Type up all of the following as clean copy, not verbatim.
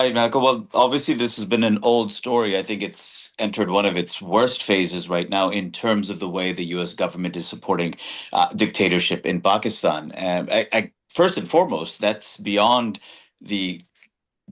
Right, Michael. Well, obviously, this has been an old story. I think it's entered one of its worst phases right now in terms of the way the U.S. government is supporting dictatorship in Pakistan. First and foremost, that's beyond the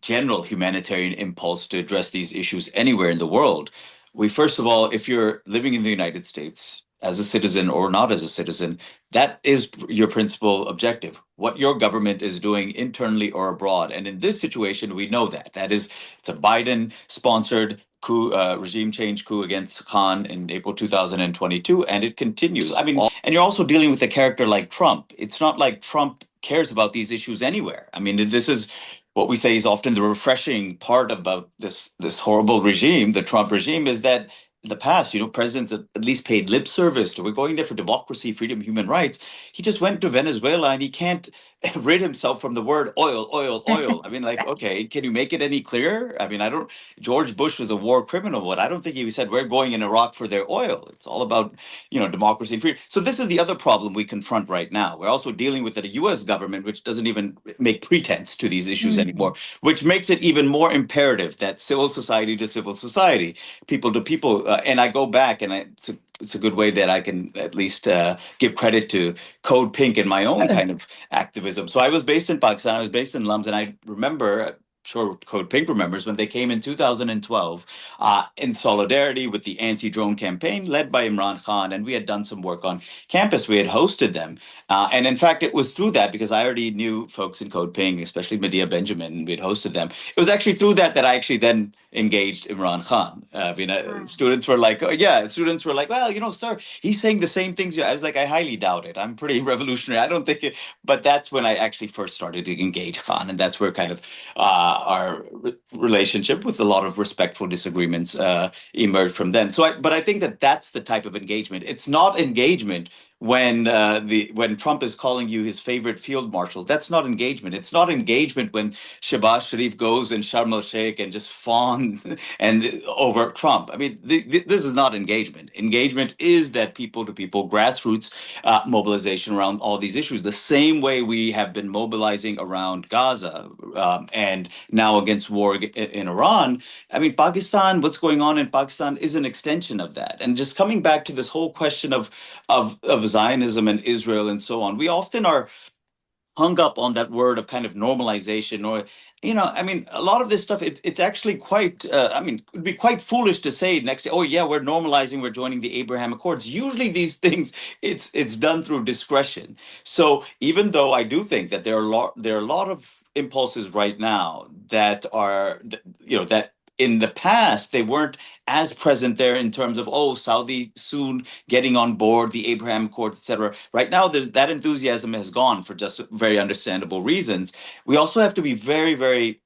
general humanitarian impulse to address these issues anywhere in the world. We, first of all, if you're living in the United States as a citizen or not as a citizen, that is your principal objective. What your government is doing internally or abroad. And in this situation, we know that. That is, it's a Biden sponsored coup, regime change coup against Khan in April 2022, and it continues. I mean, and you're also dealing with a character like Trump. It's not like Trump cares about these issues anywhere. I mean, this is what we say is often the refreshing part about this horrible regime, the Trump regime, is that in the past, presidents at least paid lip service to we're going there for democracy, freedom, human rights. He just went to Venezuela and he can't rid himself from the word oil, oil, oil. I mean, like, okay, can you make it any clearer? I mean, I don't. George Bush was a war criminal, but I don't think he said we're going in Iraq for their oil. It's all about democracy and freedom. So this is the other problem we confront right now. We're also dealing with a U.S. government which doesn't even make pretense to these issues anymore, which makes it even more imperative that civil society to civil society, people to people, and I go back, and it's a good way that I can at least give credit to Code Pink in my own kind of activism. So I was based in Pakistan. I was based in Lums, and I remember. Sure, Code Pink remembers when they came in 2012 in solidarity with the anti-drone campaign led by Imran Khan, and we had done some work on campus. We had hosted them, and in fact, it was through that because I already knew folks in Code Pink, especially Medea Benjamin, and we had hosted them. It was actually through that I actually then engaged Imran Khan. Students were like, oh, yeah, students were like, well, sir, he's saying the same things. I was like, I highly doubt it. I'm pretty revolutionary. I don't think it. But that's when I actually first started to engage Khan, and that's where kind of our relationship with a lot of respectful disagreements emerged from then. But I think that that's the type of engagement. It's not engagement when Trump is calling you his favorite field marshal. That's not engagement. It's not engagement when Shehbaz Sharif goes in Sharm el Sheikh and just fawns and over Trump. I mean, this is not engagement. Engagement is that people to people grassroots mobilization around all these issues. The same way we have been mobilizing around Gaza and now against war in Iran. I mean, Pakistan, what's going on in Pakistan is an extension of that. And just coming back to this whole question of Zionism and Israel and so on, we often are hung up on that word of kind of normalization or I mean, a lot of this stuff, it's actually quite, I mean, it would be quite foolish to say next day, oh, yeah, we're normalizing, we're joining the Abraham Accords. Usually these things, it's done through discretion. So even though I do think that there are a lot of impulses right now that are, that in the past, they weren't as present there in terms of, oh, Saudi soon getting on board the Abraham Accords, etc. Right now, there's that enthusiasm has gone for just very understandable reasons. We also have to be very, very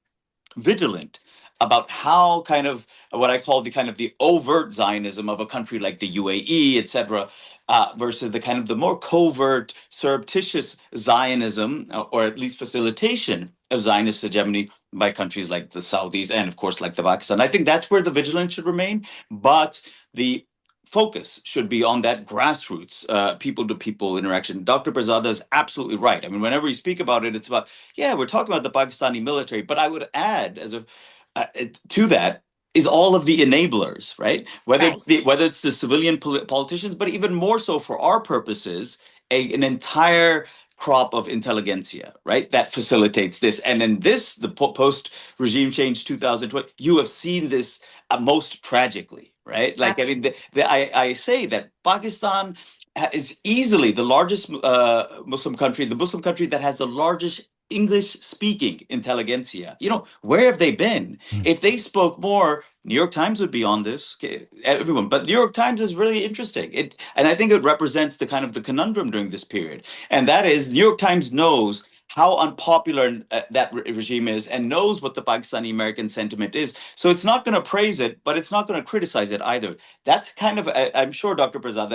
vigilant about how kind of what I call the kind of the overt Zionism of a country like the UAE, etc., versus the kind of the more covert, surreptitious Zionism, or at least facilitation of Zionist hegemony by countries like the Saudis and, of course, like the Pakistan. I think that's where the vigilance should remain, but the focus should be on that grassroots, people to people interaction. Dr. Barzada is absolutely right. I mean, whenever you speak about it, it's about, yeah, we're talking about the Pakistani military, but I would add to that is all of the enablers, right? Whether it's the civilian politicians, but even more so for our purposes, an entire crop of intelligentsia, right? That facilitates this. And in this, the post regime change 2020, you have seen this most tragically, right? Like, I mean, I say that Pakistan is easily the largest Muslim country, the Muslim country that has the largest English speaking intelligentsia. Where have they been? If they spoke more, New York Times would be on this. Okay, everyone, but New York Times is really interesting. And I think it represents the kind of the conundrum during this period. And that is New York Times knows how unpopular that regime is and knows what the Pakistani American sentiment is. So it's not going to praise it, but it's not going to criticize it either. That's kind of, I'm sure Dr. Prasad,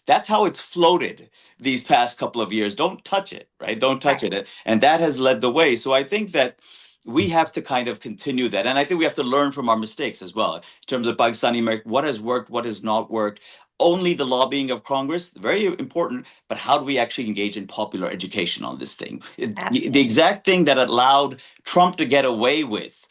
that's how it's floated these past couple of years. Don't touch it, right? Don't touch it. And that has led the way. So I think that we have to kind of continue that. And I think we have to learn from our mistakes as well in terms of Pakistani American, what has worked, what has not worked. Only the lobbying of Congress, very important, but how do we actually engage in popular education on this thing? The exact thing that allowed Trump to get away with